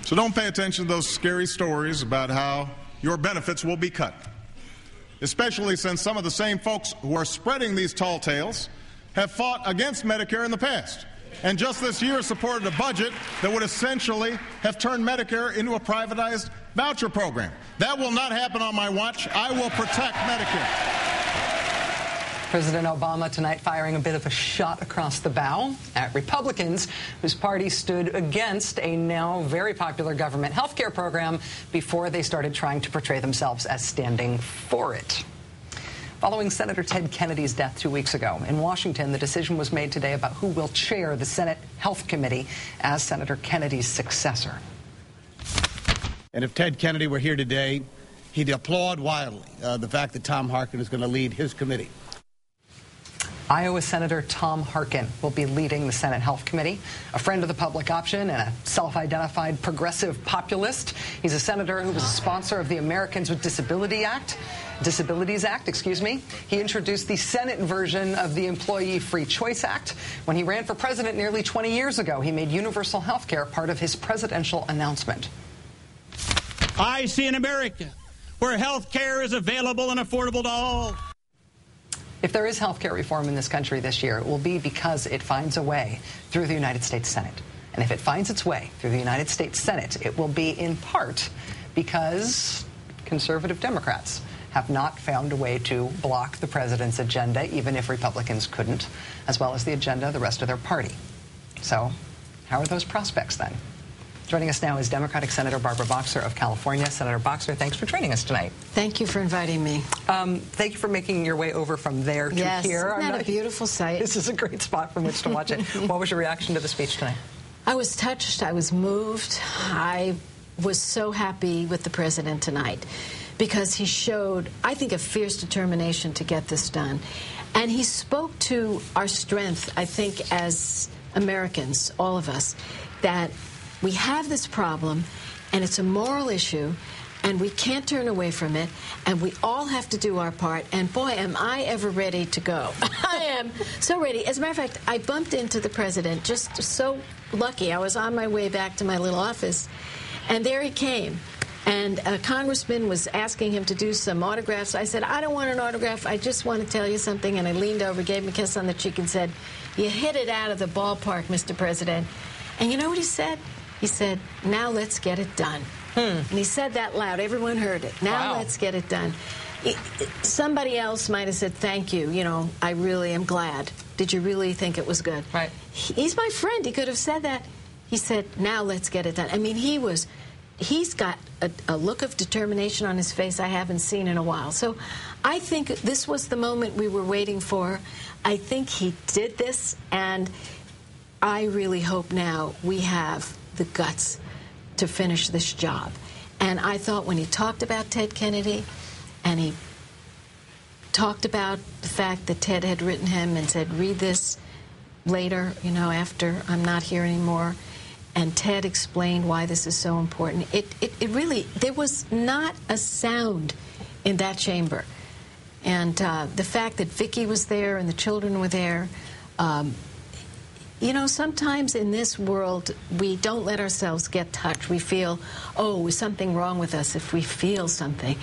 So don't pay attention to those scary stories about how your benefits will be cut, especially since some of the same folks who are spreading these tall tales have fought against Medicare in the past, and just this year supported a budget that would essentially have turned Medicare into a privatized voucher program. That will not happen on my watch. I will protect Medicare. President Obama tonight firing a bit of a shot across the bow at Republicans whose party stood against a now very popular government health care program before they started trying to portray themselves as standing for it. Following Senator Ted Kennedy's death 2 weeks ago in Washington, the decision was made today about who will chair the Senate Health Committee as Senator Kennedy's successor. And if Ted Kennedy were here today, he'd applaud wildly the fact that Tom Harkin is going to lead his committee. Iowa Senator Tom Harkin will be leading the Senate Health Committee, a friend of the public option and a self-identified progressive populist. He's a senator who was a sponsor of the Americans with Disabilities Act. He introduced the Senate version of the Employee Free Choice Act. When he ran for president nearly 20 years ago, he made universal health care part of his presidential announcement. I see an America where health care is available and affordable to all. If there is health care reform in this country this year, it will be because it finds a way through the United States Senate. And if it finds its way through the United States Senate, it will be in part because conservative Democrats have not found a way to block the president's agenda, even if Republicans couldn't, as well as the agenda of the rest of their party. So how are those prospects then? Joining us now is Democratic Senator Barbara Boxer of California. Senator Boxer, thanks for joining us tonight. Thank you for inviting me. Thank you for making your way over from there to here. Isn't that a beautiful sight? This is a great spot from which to watch it. What was your reaction to the speech tonight? I was touched. I was moved. I was so happy with the president tonight because he showed, I think, a fierce determination to get this done. And he spoke to our strength, I think, as Americans, all of us, that we have this problem, and it's a moral issue, and we can't turn away from it, and we all have to do our part. And boy, am I ever ready to go. I am so ready. As a matter of fact, I bumped into the president, just so lucky. I was on my way back to my little office, and there he came. And a congressman was asking him to do some autographs. I said, I don't want an autograph. I just want to tell you something. And I leaned over, gave him a kiss on the cheek, and said, you hit it out of the ballpark, Mr. President. And you know what he said? He said, now let's get it done. And he said that loud. Everyone heard it. Now let's get it done. Somebody else might have said, thank you. You know, I really am glad. Did you really think it was good? Right. He's my friend. He could have said that. He said, now let's get it done. I mean, he's got a look of determination on his face I haven't seen in a while. So I think this was the moment we were waiting for. I think he did this, and I really hope now we have the guts to finish this job. And I thought when he talked about Ted Kennedy, and he talked about the fact that Ted had written him and said, read this later, you know, after I'm not here anymore, and Ted explained why this is so important, it really, there was not a sound in that chamber. And the fact that Vicki was there and the children were there, you know, sometimes in this world, we don't let ourselves get touched. We feel, oh, is something wrong with us if we feel something.